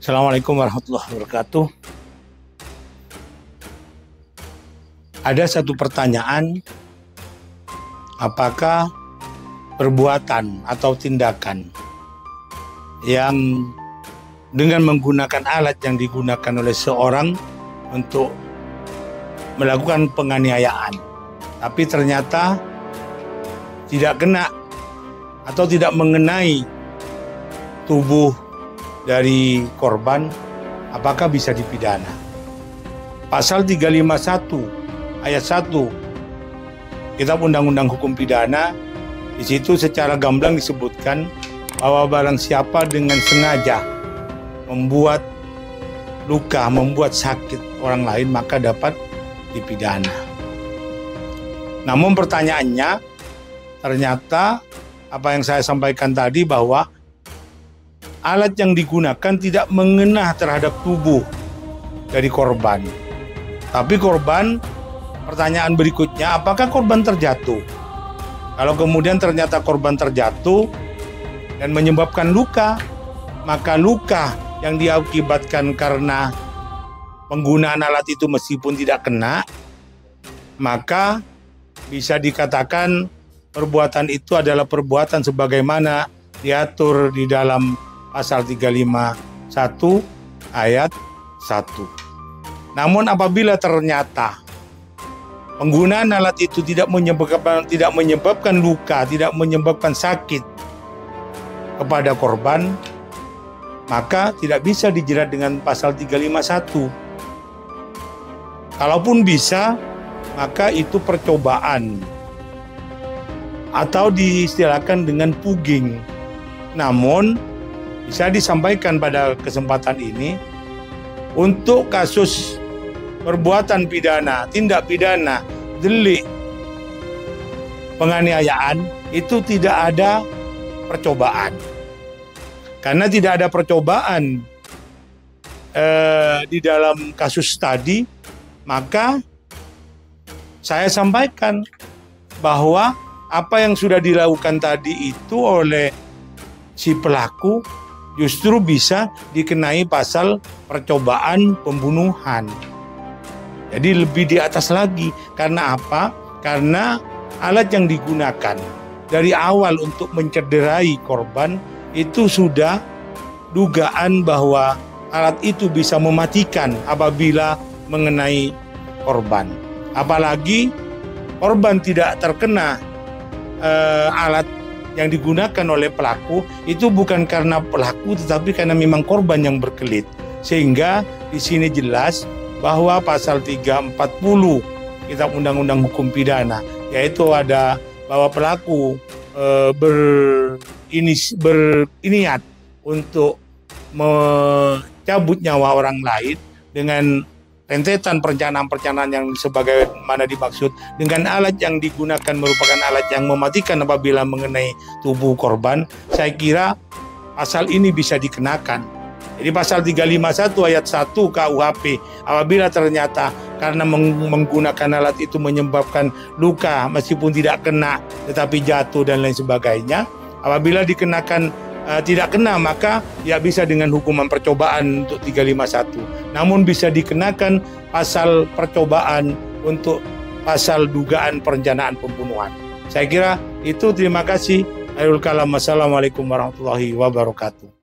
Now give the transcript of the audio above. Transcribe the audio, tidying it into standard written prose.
Assalamualaikum warahmatullahi wabarakatuh. Ada satu pertanyaan, apakah perbuatan atau tindakan yang dengan menggunakan alat yang digunakan oleh seorang untuk melakukan penganiayaan, tapi ternyata tidak kena atau tidak mengenai tubuh dari korban, apakah bisa dipidana? Pasal 351 ayat 1 Kitab Undang-Undang Hukum Pidana, di situ secara gamblang disebutkan bahwa barang siapa dengan sengaja membuat luka, membuat sakit orang lain, maka dapat dipidana. Namun pertanyaannya, ternyata apa yang saya sampaikan tadi bahwa alat yang digunakan tidak mengena terhadap tubuh dari korban. Tapi korban, pertanyaan berikutnya, apakah korban terjatuh? Kalau kemudian ternyata korban terjatuh dan menyebabkan luka, maka luka yang diakibatkan karena penggunaan alat itu meskipun tidak kena, maka bisa dikatakan perbuatan itu adalah perbuatan sebagaimana diatur di dalam Pasal 351 ayat 1. Namun apabila ternyata penggunaan alat itu tidak menyebabkan luka, tidak menyebabkan sakit kepada korban, maka tidak bisa dijerat dengan Pasal 351. Kalaupun bisa, maka itu percobaan atau diistilahkan dengan pugging. Namun bisa disampaikan pada kesempatan ini, untuk kasus perbuatan pidana, tindak pidana, delik penganiayaan, itu tidak ada percobaan. Karena tidak ada percobaan di dalam kasus tadi, maka saya sampaikan bahwa apa yang sudah dilakukan tadi itu oleh si pelaku justru bisa dikenai pasal percobaan pembunuhan. Jadi lebih di atas lagi. Karena apa? Karena alat yang digunakan dari awal untuk mencederai korban itu sudah dugaan bahwa alat itu bisa mematikan apabila mengenai korban. Apalagi korban tidak terkena alat yang digunakan oleh pelaku, itu bukan karena pelaku tetapi karena memang korban yang berkelit. Sehingga di sini jelas bahwa pasal 340 Kitab Undang-Undang Hukum Pidana, yaitu ada bahwa pelaku berniat untuk mencabut nyawa orang lain dengan rentetan perencanaan-perencanaan yang sebagaimana dimaksud, dengan alat yang digunakan merupakan alat yang mematikan apabila mengenai tubuh korban, saya kira pasal ini bisa dikenakan. Jadi pasal 351 ayat 1 KUHP, apabila ternyata karena menggunakan alat itu menyebabkan luka meskipun tidak kena tetapi jatuh dan lain sebagainya, apabila dikenakan tidak kena, maka ya bisa dengan hukuman percobaan untuk 351. Namun bisa dikenakan pasal percobaan untuk pasal dugaan perencanaan pembunuhan. Saya kira itu. Terima kasih. Akhirul kalam. Wassalamualaikum warahmatullahi wabarakatuh.